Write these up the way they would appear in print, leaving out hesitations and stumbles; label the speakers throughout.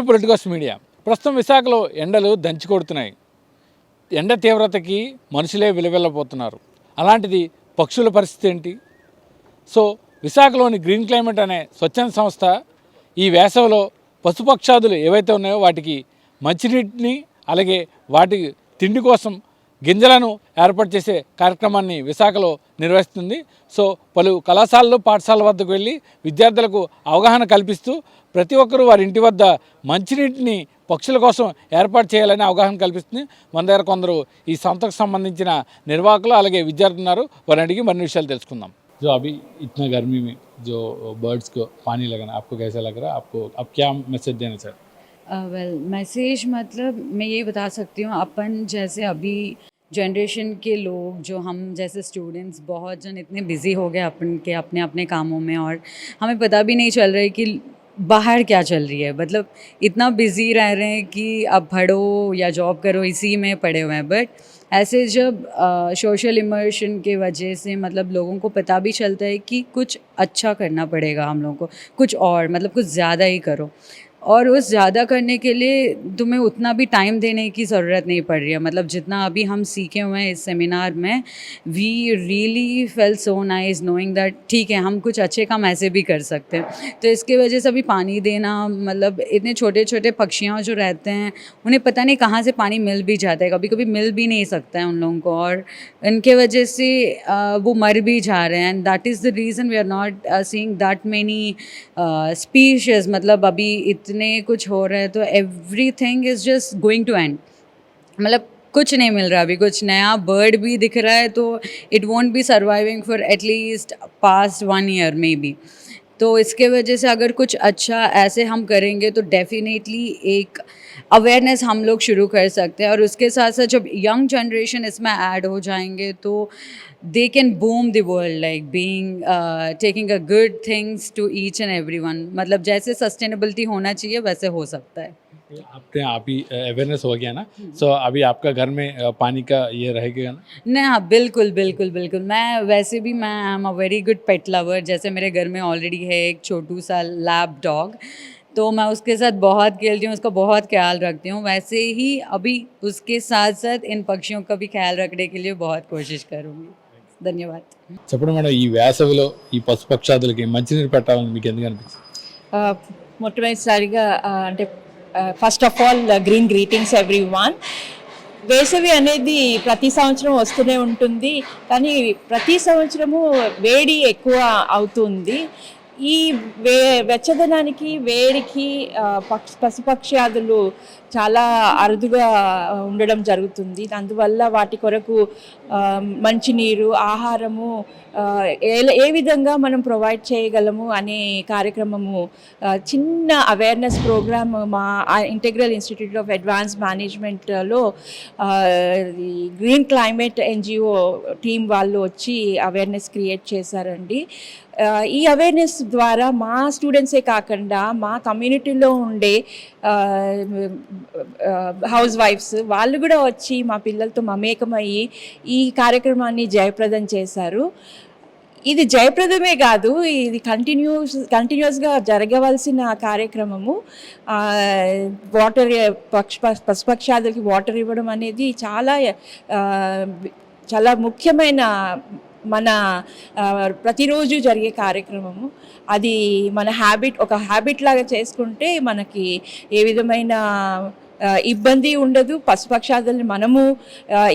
Speaker 1: Politicals media. ప్రస్తుతం విశాఖలో ఎండలు దంచి కొడుతున్నాయి. ఎండ తీవ్రతకి మనుషులే విలువెళ్ళపోతున్నారు. అలాంటిది పక్షుల పరిస్థితి ఏంటి? సో విశాఖలోని గ్రీన్ క్లైమేట్ అనే స్వచ్ఛంద సంస్థ ఈ వేసవిలో పశుపక్షాదులు ఏవైతే ఉన్నాయో వాటికి మంచినీటిని అలాగే వాటి తిండి కోసం గింజలను ఏర్పాటు చేసే కార్యక్రమాన్ని విశాఖలో నిర్వహిస్తుంది. సో పలు కళాశాలలు పాఠశాలల వద్దకు వెళ్ళి విద్యార్థులకు అవగాహన కల్పిస్తూ ప్రతి ఒక్కరూ వారి ఇంటి వద్ద మంచినీటిని పక్షుల కోసం ఏర్పాటు చేయాలని అవగాహన కల్పిస్తుంది. మన దగ్గర కొందరు ఈ సంస్థకు సంబంధించిన నిర్వాహకులు అలాగే విద్యార్థులు ఉన్నారు. వారిని అడిగి మరిన్ని విషయాలు తెలుసుకుందాం. जो अभी इतना गर्मी में जो बर्ड्स को पानी लगाना आपको कैसा लग रहा है? आपको अब क्या मैसेज देना चाहते हैं?
Speaker 2: वेल मैसेज मतलब मैं ये बता सकती हूँ, अपन जैसे अभी जनरेशन के लोग जो हम जैसे स्टूडेंट्स बहुत जन इतने बिज़ी हो गए अपन के अपने अपने कामों में, और हमें पता भी नहीं चल रहा है कि बाहर क्या चल रही है. मतलब इतना बिज़ी रह रहे हैं कि अब पढ़ो या जॉब करो इसी में पड़े हुए हैं. बट ऐसे जब सोशल इमर्शन के वजह से मतलब लोगों को पता भी चलता है कि कुछ अच्छा करना पड़ेगा हम लोगों को, कुछ और मतलब कुछ ज़्यादा ही करो. और उस ज़्यादा करने के लिए तुम्हें उतना भी टाइम देने की ज़रूरत नहीं पड़ रही है. मतलब जितना अभी हम सीखे हुए हैं इस सेमिनार में, we really felt so nice knowing that ठीक है हम कुछ अच्छे काम ऐसे भी कर सकते हैं. तो इसके वजह से अभी पानी देना, मतलब इतने छोटे छोटे पक्षियाँ जो रहते हैं उन्हें पता नहीं कहाँ से पानी मिल भी जाता है, कभी कभी मिल भी नहीं सकता है उन लोगों को, और इनके वजह से वो मर भी जा रहे हैं. And that is the reason we are not seeing that many species. मतलब अभी इतने कुछ हो रहा है तो everything is just going to end. मतलब कुछ नहीं मिल रहा. अभी कुछ नया बर्ड भी दिख रहा है तो it won't be surviving for at least past 1 year may be. तो इसके वजह से अगर कुछ अच्छा ऐसे हम करेंगे तो डेफिनेटली एक अवेयरनेस हम लोग शुरू कर सकते हैं. और उसके साथ साथ जब यंग जनरेशन इसमें ऐड हो जाएंगे तो they can boom the world, like being taking a good things to each and everyone. मतलब जैसे सस्टेनेबिलिटी होना चाहिए वैसे हो सकता है.
Speaker 1: आपने अभी अवेयरनेस हो गया ना, सो अभी आपका घर में पानी का ये रहेगा ना?
Speaker 2: नहीं, हाँ बिल्कुल बिल्कुल बिल्कुल. मैं वैसे भी मैं I am a very good pet lover. जैसे मेरे घर में ऑलरेडी है एक छोटू सा लैब डॉग, तो मैं उसके साथ बहुत खेलती हूँ, उसका बहुत ख्याल रखती हूँ. वैसे ही अभी उसके साथ साथ इन पक्षियों का भी ख्याल रखने के लिए बहुत कोशिश करूँगी. ధన్యవాద్.
Speaker 1: చెప్పండి మేడం, ఈ వేసవిలో ఈ పశుపక్షాదులకి మంచినీరు పెట్టాలని మీకు ఎందుకు అనిపిస్తుంది?
Speaker 3: మొట్టమొదటిసారిగా అంటే first of all green greetings everyone. వేసవి అనేది ప్రతి సంవత్సరం వస్తూనే ఉంటుంది, కానీ ప్రతి సంవత్సరము వేడి ఎక్కువ అవుతుంది. ఈ వెచ్చదనానికి వేడికి పశుపక్ష్యాదులు చాలా అరుదుగా ఉండడం జరుగుతుంది. అందువల్ల వాటి కొరకు మంచినీరు, ఆహారము ఏ విధంగా మనం ప్రొవైడ్ చేయగలము అనే కార్యక్రమము, చిన్న అవేర్నెస్ ప్రోగ్రామ్ మా ఇంటెగ్రల్ ఇన్స్టిట్యూట్ ఆఫ్ అడ్వాన్స్ మేనేజ్మెంట్లో గ్రీన్ క్లైమేట్ ఎన్జిఓ టీం వాళ్ళు వచ్చి అవేర్నెస్ క్రియేట్ చేశారండి. ఈ అవేర్నెస్ ద్వారా మా స్టూడెంట్సే కాకుండా మా కమ్యూనిటీలో ఉండే హౌస్ వైఫ్స్ వాళ్ళు కూడా వచ్చి మా పిల్లలతో మమేకమయ్యి ఈ కార్యక్రమాన్ని జయప్రదం చేశారు. ఇది జయప్రదమే కాదు, ఇది కంటిన్యూస్గా జరగవలసిన కార్యక్రమము. వాటర్ పశుపక్షాదులకి వాటర్ ఇవ్వడం అనేది చాలా ముఖ్యమైన మన ప్రతిరోజు జరిగే కార్యక్రమము. అది మన ఒక హ్యాబిట్ లాగా చేసుకుంటే మనకి ఏ విధమైన ఇబ్బంది ఉండదు. పశుపక్షాదుల్ని మనము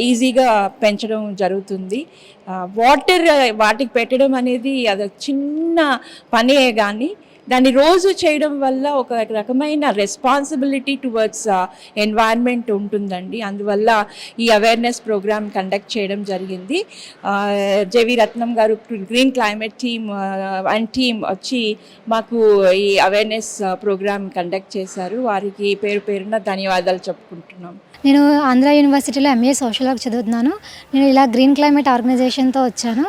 Speaker 3: ఈజీగా పెంచడం జరుగుతుంది. వాటర్ వాటికి పెట్టడం అనేది అది చిన్న పనే, కానీ దాన్ని రోజు చేయడం వల్ల ఒక రకమైన రెస్పాన్సిబిలిటీ టువర్డ్స్ ఎన్వైర్న్మెంట్ ఉంటుందండి. అందువల్ల ఈ అవేర్నెస్ ప్రోగ్రామ్ కండక్ట్ చేయడం జరిగింది. జేవి రత్నం గారు గ్రీన్ క్లైమేట్ టీమ్ వచ్చి మాకు ఈ అవేర్నెస్ ప్రోగ్రామ్ కండక్ట్ చేశారు. వారికి పేరు పేరున ధన్యవాదాలు చెప్పుకుంటున్నాం.
Speaker 4: నేను ఆంధ్ర యూనివర్సిటీలో ఎంఏ సోషల్ వర్క్ చదువుతున్నాను. నేను ఇలా గ్రీన్ క్లైమేట్ ఆర్గనైజేషన్తో వచ్చాను.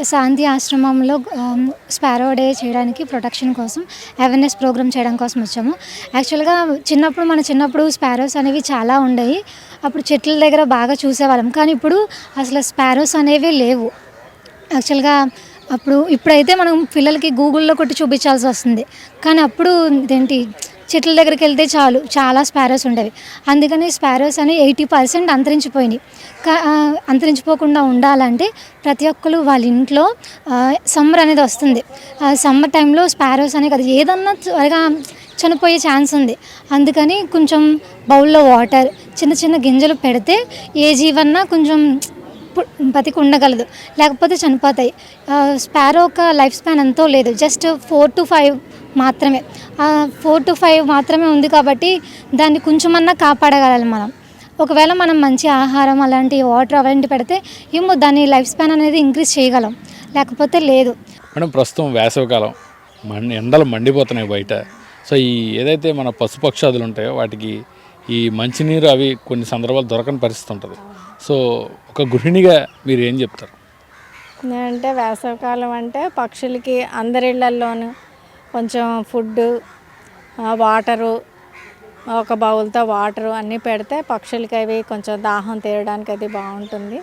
Speaker 4: శాంతి ఆశ్రమంలో స్పారో డే చేయడానికి, ప్రొటెక్షన్ కోసం అవేర్నెస్ ప్రోగ్రామ్ చేయడం కోసం వచ్చాము. యాక్చువల్గా మన చిన్నప్పుడు స్పారోస్ అనేవి చాలా ఉండేవి. అప్పుడు చెట్ల దగ్గర బాగా చూసేవాళ్ళం, కానీ ఇప్పుడు అసలు స్పారోస్ అనేవి లేవు. యాక్చువల్గా ఇప్పుడైతే మనం పిల్లలకి గూగుల్లో కొట్టి చూపించాల్సి వస్తుంది, కానీ అప్పుడు ఇదేంటి చెట్ల దగ్గరికి వెళ్తే చాలు చాలా స్పారోస్ ఉండేవి. అందుకని స్పారోస్ అని 80% అంతరించిపోయినాయి. అంతరించిపోకుండా ఉండాలంటే ప్రతి ఒక్కరు వాళ్ళ ఇంట్లో సమ్మర్ అనేది వస్తుంది. సమ్మర్ టైంలో స్పారోస్ అనే కదా ఏదన్నా త్వరగా చనిపోయే ఛాన్స్ ఉంది. అందుకని కొంచెం బౌల్లో వాటర్, చిన్న చిన్న గింజలు పెడితే ఏ జీవన్నా కొంచెం బతికి ఉండగలదు, లేకపోతే చనిపోతాయి. స్పారో ఒక లైఫ్ స్పాన్ ఎంతో లేదు, జస్ట్ 4 to 5 మాత్రమే. 4 to 5 మాత్రమే ఉంది కాబట్టి దాన్ని కొంచెమన్నా కాపాడగలాలి మనం. ఒకవేళ మనం మంచి ఆహారం అలాంటి వాటర్ అలాంటి పెడితే ఏమో దాని లైఫ్ స్పాన్ అనేది ఇంక్రీజ్ చేయగలం, లేకపోతే లేదు.
Speaker 1: మేడం, ప్రస్తుతం వేసవికాలం, ఎండలు మండిపోతున్నాయి బయట. సో ఈ ఏదైతే మన పశుపక్షాదులు ఉంటాయో వాటికి ఈ మంచినీరు అవి కొన్ని సందర్భాలు దొరకని పరిస్థితి ఉంటుంది. సో ఒక గృహిణిగా మీరు ఏం చెప్తారు?
Speaker 5: అంటే వేసవికాలం అంటే పక్షులకి అందరిళ్లల్లోనూ కొంచెం ఫుడ్డు, వాటరు, ఒక బౌల్తో వాటరు అన్నీ పెడితే పక్షులకి అవి కొంచెం దాహం తీరడానికి అది బాగుంటుంది.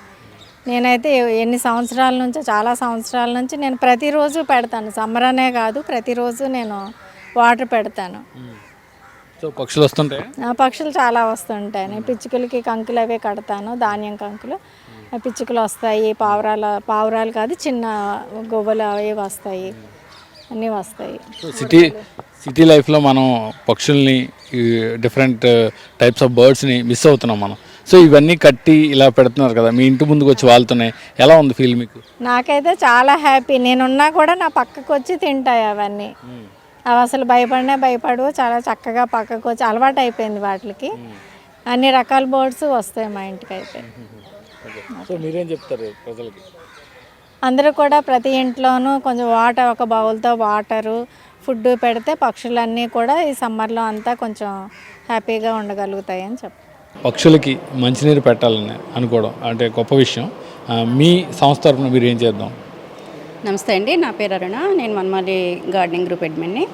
Speaker 5: నేనైతే ఎన్ని సంవత్సరాల నుంచి, చాలా సంవత్సరాల నుంచి నేను ప్రతిరోజు పెడతాను. సమ్మర్ అనే కాదు, ప్రతిరోజు నేను వాటర్ పెడతాను.
Speaker 1: సో పక్షులు వస్తుంటాయి,
Speaker 5: పక్షులు చాలా వస్తుంటాయి. నేను పిచ్చుకలకి కంకులు అవే కడతాను, ధాన్యం కంకులు. పిచ్చుకలు వస్తాయి, పావురాలు కాదు చిన్న గొవ్వలు అవి వస్తాయి, అన్నీ వస్తాయి.
Speaker 1: సిటీ లైఫ్లో మనం పక్షుల్ని, డిఫరెంట్ టైప్స్ ఆఫ్ బర్డ్స్ని మిస్ అవుతున్నాం మనం. సో ఇవన్నీ కట్టి ఇలా పెడుతున్నారు కదా, మీ ఇంటి ముందుకు వచ్చి వాళ్తున్నాయి, ఎలా ఉంది ఫీల్ మీకు?
Speaker 5: నాకైతే చాలా హ్యాపీ. నేనున్నా కూడా నా పక్కకు వచ్చి తింటాయి అవన్నీ. అవి అసలు భయపడవు, చాలా చక్కగా పక్కకు వచ్చి అలవాటు అయిపోయింది వాటికి. అన్ని రకాల బర్డ్స్ వస్తాయి మా ఇంటికి అయితే.
Speaker 1: సో మీరేం చెప్తారు ప్రజలకి?
Speaker 5: అందరూ కూడా ప్రతి ఇంట్లోనూ కొంచెం వాటర్, ఒక బౌల్తో వాటరు, ఫుడ్ పెడితే పక్షులన్నీ కూడా ఈ సమ్మర్లో అంతా కొంచెం హ్యాపీగా ఉండగలుగుతాయి అని చెప్పి.
Speaker 1: పక్షులకి మంచినీరు పెట్టాలని అనుకోవడం అంటే గొప్ప విషయం. మీ సంస్థ తరఫున మీరు ఏం చేద్దాం?
Speaker 6: నమస్తే అండి, నా పేరు అరుణ. నేను మన్మాలి గార్డెనింగ్ గ్రూప్ అడ్మిన్ని.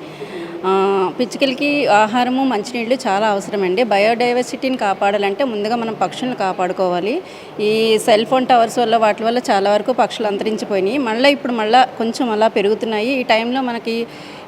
Speaker 6: పిచ్చుకలకి ఆహారము, మంచినీళ్ళు చాలా అవసరం అండి. బయోడైవర్సిటీని కాపాడాలంటే ముందుగా మనం పక్షులను కాపాడుకోవాలి. ఈ సెల్ ఫోన్ టవర్స్ వల్ల వాటి వల్ల చాలా వరకు పక్షులు అంతరించిపోయినాయి. ఇప్పుడు కొంచెం అలా పెరుగుతున్నాయి. ఈ టైంలో మనకి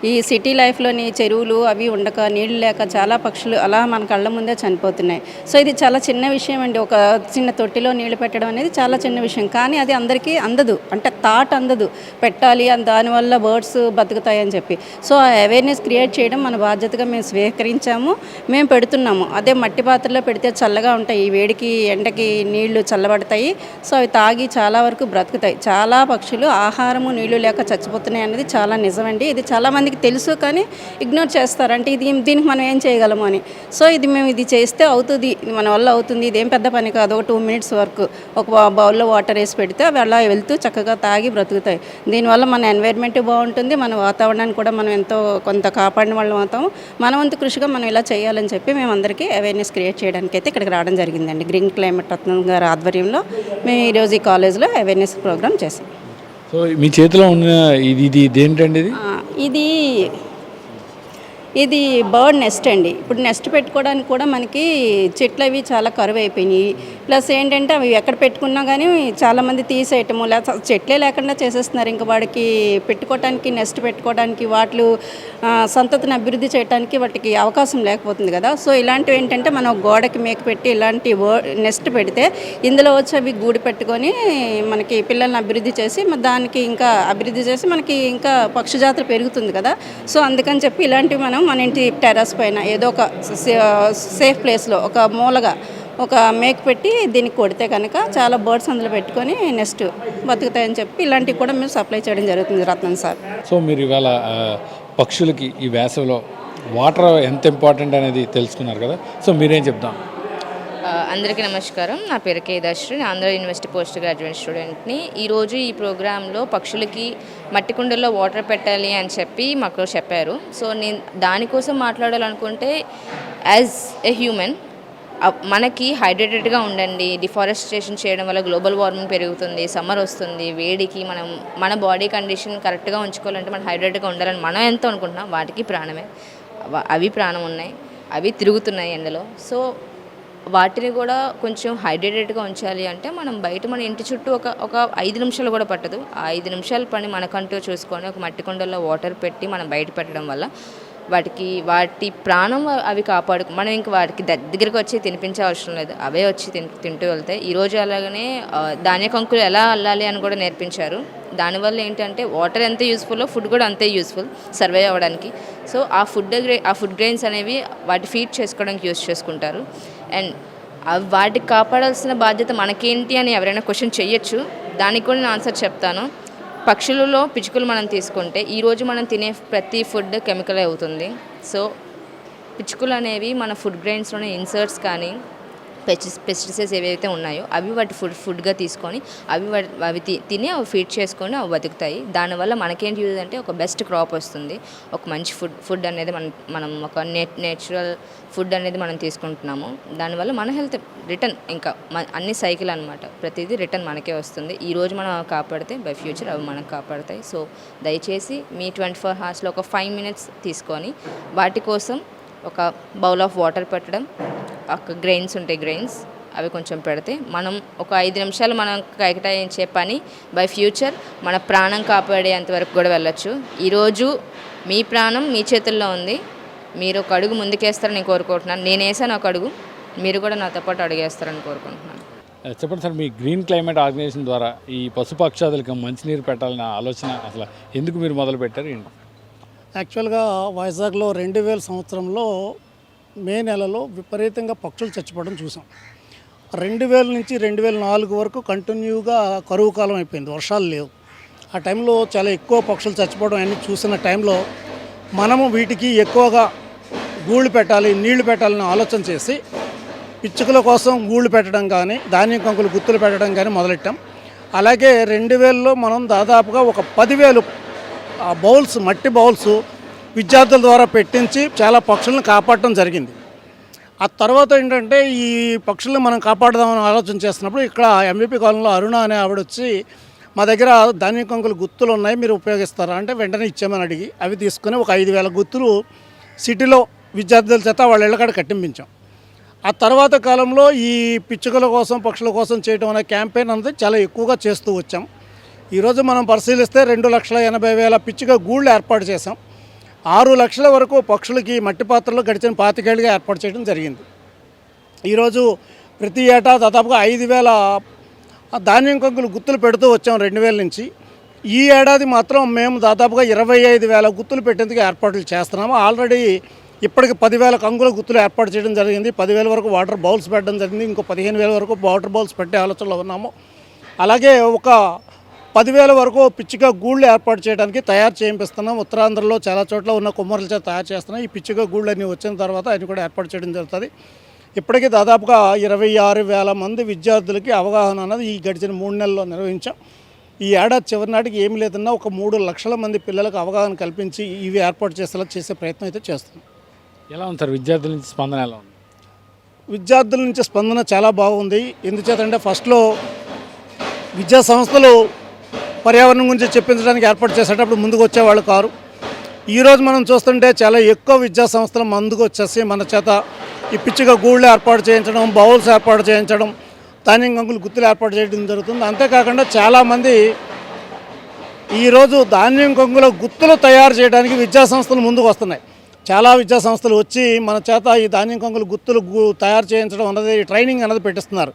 Speaker 6: ఈ సిటీ లైఫ్లోని చెరువులు అవి ఉండక, నీళ్ళు లేక చాలా పక్షులు అలా మన కళ్ళ ముందే చనిపోతున్నాయి. సో ఇది చాలా చిన్న విషయం అండి. ఒక చిన్న తొట్టిలో నీళ్లు పెట్టడం అనేది చాలా చిన్న విషయం, కానీ అది అందరికీ అందదు, అంటే థాట్ అందదు పెట్టాలి అని, దానివల్ల బర్డ్స్ బతుకుతాయని చెప్పి. సో ఆ అవేర్నెస్ క్రియేట్ చేయడం మన బాధ్యతగా మేము స్వీకరించాము, మేము పెడుతున్నాము. అదే మట్టి పాత్రలో పెడితే చల్లగా ఉంటాయి, ఈ వేడికి ఎండకి నీళ్లు చల్లబడతాయి. సో అవి తాగి చాలా వరకు బ్రతుకుతాయి. చాలా పక్షులు ఆహారము నీళ్లు లేక చచ్చిపోతున్నాయి అనేది చాలా నిజమండి. ఇది చాలామందికి తెలుసు, కానీ ఇగ్నోర్ చేస్తారు. అంటే దీనికి మనం ఏం చేయగలము అని. సో మేము ఇది చేస్తే అవుతుంది, మన వల్ల అవుతుంది, ఇదేం పెద్ద పని కాదు. ఒక 2 minutes వరకు ఒక బౌల్లో వాటర్ వేసి పెడితే అవి అలా వెళ్తూ చక్కగా తాగి బ్రతుకుతాయి. దీనివల్ల మన ఎన్వైర్న్మెంట్ బాగుంటుంది, మన వాతావరణాన్ని కూడా మనం ఎంతో కొంత కాపాడిన వాళ్ళం అవుతాము. మన వంతు కృషిగా మనం ఇలా చేయాలని చెప్పి మేము అందరికీ అవేర్నెస్ క్రియేట్ చేయడానికి అయితే ఇక్కడికి రావడం జరిగిందండి. గ్రీన్ క్లైమేట్ రత్నం గారి ఆధ్వర్యంలో మేము ఈరోజు ఈ కాలేజ్లో అవేర్నెస్ ప్రోగ్రామ్ చేసాం.
Speaker 1: సో మీ చేతిలో ఉన్న ఇది ఏంటండి?
Speaker 6: ఇది బర్డ్ నెస్ట్ అండి. ఇప్పుడు నెస్ట్ పెట్టుకోవడానికి కూడా మనకి చెట్లు అవి చాలా కరువు అయిపోయినాయి. ప్లస్ ఏంటంటే అవి ఎక్కడ పెట్టుకున్నా కానీ చాలామంది తీసేయటము, లేదా చెట్లే లేకుండా చేసేస్తున్నారు. ఇంకా వాడికి పెట్టుకోవడానికి, నెస్ట్ పెట్టుకోవడానికి, వాటి సంతతిని అభివృద్ధి చేయడానికి వాటికి అవకాశం లేకపోతుంది కదా. సో ఇలాంటివి ఏంటంటే మనం గోడకి మేక పెట్టి ఇలాంటి నెస్ట్ పెడితే ఇందులో వచ్చి అవి గూడు పెట్టుకొని మనకి పిల్లల్ని అభివృద్ధి చేసి దానికి ఇంకా అభివృద్ధి చేసి మనకి ఇంకా పక్షి జాతులు పెరుగుతుంది కదా. సో అందుకని చెప్పి ఇలాంటివి మనం మన ఇంటి టెర్రస్ పైన ఏదో ఒక సేఫ్ ప్లేస్లో ఒక మూలగా ఒక మేక్ పెట్టి దీనికి కొడితే కనుక చాలా బర్డ్స్ అందులో పెట్టుకొని నెక్స్ట్ బతుకుతాయని చెప్పి ఇలాంటివి కూడా మేము సప్లై చేయడం జరుగుతుంది రత్నం సార్.
Speaker 1: సో మీరు ఇవాళ పక్షులకి ఈ వేసవిలో వాటర్ ఎంత ఇంపార్టెంట్ అనేది తెలుసుకున్నారు కదా. సో మీరేం చెప్దాం?
Speaker 7: అందరికీ నమస్కారం. నా పేరు కేదాశ్రీ, ఆంధ్ర యూనివర్సిటీ పోస్ట్ గ్రాడ్యుయేట్ స్టూడెంట్ని. ఈరోజు ఈ ప్రోగ్రాంలో పక్షులకి మట్టి కుండల్లో వాటర్ పెట్టాలి అని చెప్పి మాకు చెప్పారు. సో నేను దానికోసం మాట్లాడాలనుకుంటే, యాజ్ ఎ హ్యూమన్ మనకి హైడ్రేటెడ్గా ఉండండి. డిఫారెస్టేషన్ చేయడం వల్ల గ్లోబల్ వార్మింగ్ పెరుగుతుంది, సమ్మర్ వస్తుంది, వేడికి మన బాడీ కండిషన్ కరెక్ట్గా ఉంచుకోవాలంటే మనం హైడ్రేటెడ్గా ఉండాలని మనం ఎంత అనుకుంటున్నాం, వాటికి ప్రాణమే, అవి ప్రాణం ఉన్నాయి, అవి తిరుగుతున్నాయి ఎండలో. సో వాటిని కూడా కొంచెం హైడ్రేటెడ్గా ఉంచాలి అంటే మనం బయట మన ఇంటి చుట్టూ ఒక 5 నిమిషాలు కూడా పట్టదు. ఆ 5 నిమిషాల పని మనకంటూ చూసుకొని ఒక మట్టి కుండల్లో వాటర్ పెట్టి మనం బయట పెట్టడం వల్ల వాటి ప్రాణం అవి మనం ఇంక వాటికి దగ్గరికి వచ్చి తినిపించే అవసరం లేదు, అవే వచ్చి తింటూ వెళ్తాయి. ఈరోజు అలాగనే ధాన్య కంకులు ఎలా అల్లాలి అని కూడా నేర్పించారు. దానివల్ల ఏంటంటే వాటర్ ఎంత యూస్ఫుల్లో ఫుడ్ కూడా అంతే యూస్ఫుల్ సర్వైవ్ అవ్వడానికి. సో ఆ ఫుడ్ గ్రెయిన్స్ అనేవి వాటి ఫీడ్ చేసుకోవడానికి యూస్ చేసుకుంటారు. అండ్ వాటికి కాపాడాల్సిన బాధ్యత మనకేంటి అని ఎవరైనా క్వశ్చన్ చేయొచ్చు. దానికి కూడా నేను ఆన్సర్ చెప్తాను. పక్షులలో పిచ్చుకలు మనం తీసుకుంటే ఈరోజు మనం తినే ప్రతి ఫుడ్ కెమికల్ అవుతుంది. సో పిచ్చుకలు అనేవి మన ఫుడ్ గ్రెయిన్స్లోనే ఇన్సర్ట్స్ కానీ పెస్టిసైడ్స్ ఏవైతే ఉన్నాయో అవి వాటి ఫుడ్గా తీసుకొని అవి తిని అవి ఫీడ్ చేసుకొని అవి బతుకుతాయి. దానివల్ల మనకేంటి యూజ్ అంటే ఒక బెస్ట్ క్రాప్ వస్తుంది, ఒక మంచి ఫుడ్ అనేది మనం ఒక నేచురల్ ఫుడ్ అనేది మనం తీసుకుంటున్నాము. దానివల్ల మన హెల్త్ రిటర్న్ ఇంకా అన్ని సైకిల్ అనమాట, ప్రతిదీ రిటర్న్ మనకే వస్తుంది. ఈరోజు మనం కాపాడితే బై ఫ్యూచర్ అవి మనకు కాపాడతాయి. సో దయచేసి మీ 24 hours ఒక 5 minutes తీసుకొని వాటి కోసం ఒక బౌల్ ఆఫ్ వాటర్ పెట్టడం, ఒక గ్రెయిన్స్ అవి కొంచెం పెడితే మనం ఒక 5 నిమిషాలు మనం కేటాయించే పని బై ఫ్యూచర్ మన ప్రాణం కాపాడేంత వరకు కూడా వెళ్ళొచ్చు. ఈరోజు మీ ప్రాణం మీ చేతుల్లో ఉంది. మీరు ఒక అడుగు ముందుకేస్తారని నేను కోరుకుంటున్నాను. నేను వేసాను ఒక అడుగు, మీరు కూడా నాతో పాటు అడుగేస్తారని కోరుకుంటున్నాను.
Speaker 1: చెప్పండి సార్, మీ గ్రీన్ క్లైమేట్ ఆర్గనైజేషన్ ద్వారా ఈ పశుపక్షాదులకు మంచినీరు పెట్టాలన్న ఆలోచన అసలు ఎందుకు మీరు మొదలుపెట్టారు ఏంటి?
Speaker 8: యాక్చువల్గా వైజాగ్లో 2000 సంవత్సరంలో మే నెలలో విపరీతంగా పక్షులు చచ్చిపోవడం చూసాం. 2000 నుంచి 2004 వరకు కంటిన్యూగా కరువు కాలం అయిపోయింది, వర్షాలు లేవు. ఆ టైంలో చాలా ఎక్కువ పక్షులు చచ్చిపోవడం అన్నీ చూసిన టైంలో మనము వీటికి ఎక్కువగా గూళ్ళు పెట్టాలి, నీళ్లు పెట్టాలని ఆలోచన చేసి పిచ్చుకల కోసం గూళ్ళు పెట్టడం కానీ ధాన్యం కంకులు గుత్తులు పెట్టడం కానీ మొదలెట్టాం. అలాగే 2000లో మనం దాదాపుగా ఒక 10,000 బౌల్స్, మట్టి బౌల్స్ విద్యార్థుల ద్వారా పెట్టించి చాలా పక్షులను కాపాడటం జరిగింది. ఆ తర్వాత ఏంటంటే ఈ పక్షులను మనం కాపాడదామని ఆలోచన చేస్తున్నప్పుడు ఇక్కడ ఎంవిపి కాలనీలో అరుణ అనే ఆవిడ వచ్చి మా దగ్గర ధాన్యం కంకులు గుత్తులు ఉన్నాయి, మీరు ఉపయోగిస్తారా అంటే వెంటనే ఇచ్చామని అడిగి అవి తీసుకుని ఒక 5,000 గుత్తులు సిటీలో విద్యార్థుల చేత వాళ్ళ ఇళ్ళకాడ కట్టింపించాం. ఆ తర్వాత కాలంలో ఈ పిచ్చుకల కోసం పక్షుల కోసం చేయడం అనే క్యాంపెయిన్ అనేది చాలా ఎక్కువగా చేస్తూ వచ్చాం. ఈరోజు మనం పరిశీలిస్తే 2,80,000 పిచ్చుక గూళ్ళు ఏర్పాటు చేసాం. 6 లక్షల వరకు పక్షులకి మట్టి పాత్రలు గడిచిన 25 ఏళ్ళుగా ఏర్పాటు చేయడం జరిగింది. ఈరోజు ప్రతి ఏటా దాదాపుగా 5,000 ధాన్యం కంకులు గుత్తులు పెడుతూ వచ్చాం 2000 నుంచి. ఈ ఏడాది మాత్రం మేము దాదాపుగా 25,000 గుత్తులు పెట్టేందుకు ఏర్పాట్లు చేస్తున్నాము. ఆల్రెడీ ఇప్పటికి 10,000 కంకుల గుత్తులు ఏర్పాటు చేయడం జరిగింది. 10,000 వరకు వాటర్ బౌల్స్ పెట్టడం జరిగింది. ఇంకో 15,000 వరకు వాటర్ బౌల్స్ పెట్టే ఆలోచనలో ఉన్నాము. అలాగే ఒక 10,000 వరకు పిచ్చుక గూళ్ళు ఏర్పాటు చేయడానికి తయారు చేయిస్తున్నాం. ఉత్తరాంధ్రలో చాలా చోట్ల ఉన్న కుమ్మరుల చేత తయారు చేస్తున్నాం. ఈ పిచ్చుక గూళ్ళు అన్నీ వచ్చిన తర్వాత అవి కూడా ఏర్పాటు చేయడం జరుగుతుంది. ఇప్పటికీ దాదాపుగా 26,000 మంది విద్యార్థులకి అవగాహన అన్నది ఈ గడిచిన 3 నెలల్లో నిర్వహించాం. ఈ ఏడాది చివరి నాటికి ఏమి లేదన్నా ఒక 3 లక్షల మంది పిల్లలకు అవగాహన కల్పించి ఇవి ఏర్పాటు చేసే ప్రయత్నం అయితే చేస్తున్నాం.
Speaker 1: ఎలా ఉంది సార్, విద్యార్థుల నుంచి స్పందన ఎలా ఉంది?
Speaker 8: విద్యార్థుల నుంచి స్పందన చాలా బాగుంది. ఎందుచేతంటే ఫస్ట్లో విద్యా సంస్థలు పర్యావరణం గురించి చెప్పించడానికి ఏర్పాటు చేసేటప్పుడు ముందుకు వచ్చేవాళ్ళు కారు. ఈరోజు మనం చూస్తుంటే చాలా ఎక్కువ విద్యా సంస్థలు ముందుకు వచ్చేసి మన చేత ఈ పిచ్చుక గూళ్ళు ఏర్పాటు చేయించడం, బౌల్స్ ఏర్పాటు చేయించడం, ధాన్యం కంకులు గుత్తులు ఏర్పాటు చేయడం జరుగుతుంది. అంతేకాకుండా చాలామంది ఈరోజు ధాన్యం కంకుల గుత్తులు తయారు చేయడానికి విద్యా సంస్థలు ముందుకు వస్తున్నాయి. చాలా విద్యా సంస్థలు వచ్చి మన చేత ఈ ధాన్యం కంకులు గుత్తులు తయారు చేయించడం అన్నది ట్రైనింగ్ అన్నది పెట్టిస్తున్నారు.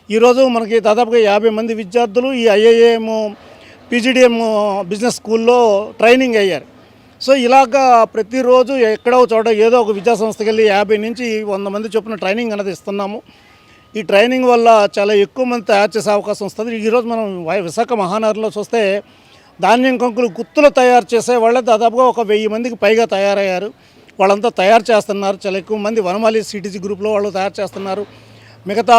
Speaker 8: ఈరోజు మనకి దాదాపుగా 50 మంది విద్యార్థులు ఈ IIM PGDM బిజినెస్ స్కూల్లో ట్రైనింగ్ అయ్యారు. సో ఇలాగా ప్రతిరోజు ఎక్కడో చోట ఏదో ఒక విద్యా సంస్థకి వెళ్ళి 50 నుంచి 100 మంది చొప్పున ట్రైనింగ్ అనేది ఇస్తున్నాము. ఈ ట్రైనింగ్ వల్ల చాలా ఎక్కువ మంది తయారు చేసే అవకాశం వస్తుంది. ఈరోజు మనం విశాఖ మహానగరంలో చూస్తే ధాన్యం కంకులు గుత్తులు తయారు చేసే వాళ్ళే దాదాపుగా ఒక 1000 మందికి పైగా తయారయ్యారు. వాళ్ళంతా తయారు చేస్తున్నారు. చాలా ఎక్కువ మంది వనమాలి CTC గ్రూప్లో వాళ్ళు తయారు చేస్తున్నారు. మిగతా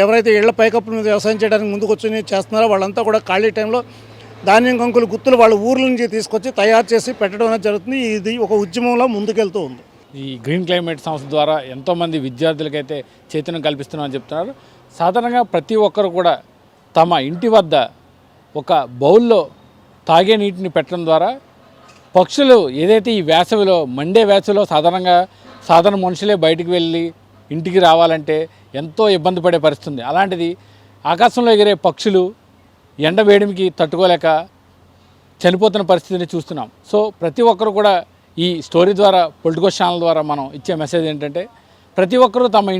Speaker 8: ఎవరైతే ఇళ్ల పైకప్పుల మీద వ్యవసాయం చేయడానికి ముందుకు వచ్చి చేస్తున్నారో వాళ్ళంతా కూడా ఖాళీ టైంలో ధాన్యం కంకులు గుత్తులు వాళ్ళ ఊర్ల నుంచి తీసుకొచ్చి తయారు చేసి పెట్టడం అనేది జరుగుతుంది. ఇది ఒక ఉద్యమంలో ముందుకెళ్తూ ఉంది.
Speaker 1: ఈ గ్రీన్ క్లైమేట్ సంస్థ ద్వారా ఎంతోమంది విద్యార్థులకైతే చైతన్యం కల్పిస్తున్నామని చెప్తున్నారు. సాధారణంగా ప్రతి ఒక్కరు కూడా తమ ఇంటి వద్ద ఒక బౌల్లో తాగే నీటిని పెట్టడం ద్వారా పక్షులు ఏదైతే ఈ వేసవిలో మండే వేసవిలో సాధారణ మనుషులే బయటికి వెళ్ళి ఇంటికి రావాలంటే ఎంతో ఇబ్బంది పడే పరిస్థితి ఉంది. అలాంటిది ఆకాశంలో ఎగిరే పక్షులు ఎండ వేడిమికి తట్టుకోలేక చనిపోతున్న పరిస్థితిని చూస్తున్నాం. సో ప్రతి ఒక్కరు కూడా ఈ స్టోరీ ద్వారా పొలిటికోస్ ఛానల్ ద్వారా మనం ఇచ్చే మెసేజ్ ఏంటంటే ప్రతి ఒక్కరూ తమ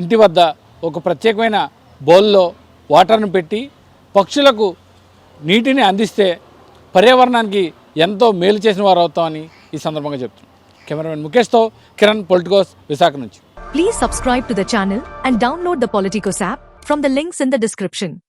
Speaker 1: ఇంటి వద్ద ఒక ప్రత్యేకమైన బౌల్లో వాటర్ను పెట్టి పక్షులకు నీటిని అందిస్తే పర్యావరణానికి ఎంతో మేలు చేసిన వారు అవుతామని ఈ సందర్భంగా చెప్తున్నాం. కెమెరామెన్ ముఖేష్తో కిరణ్, పొలిటికోస్, విశాఖ నుంచి.
Speaker 9: Please subscribe to the channel and download the Politicos app from the links in the description.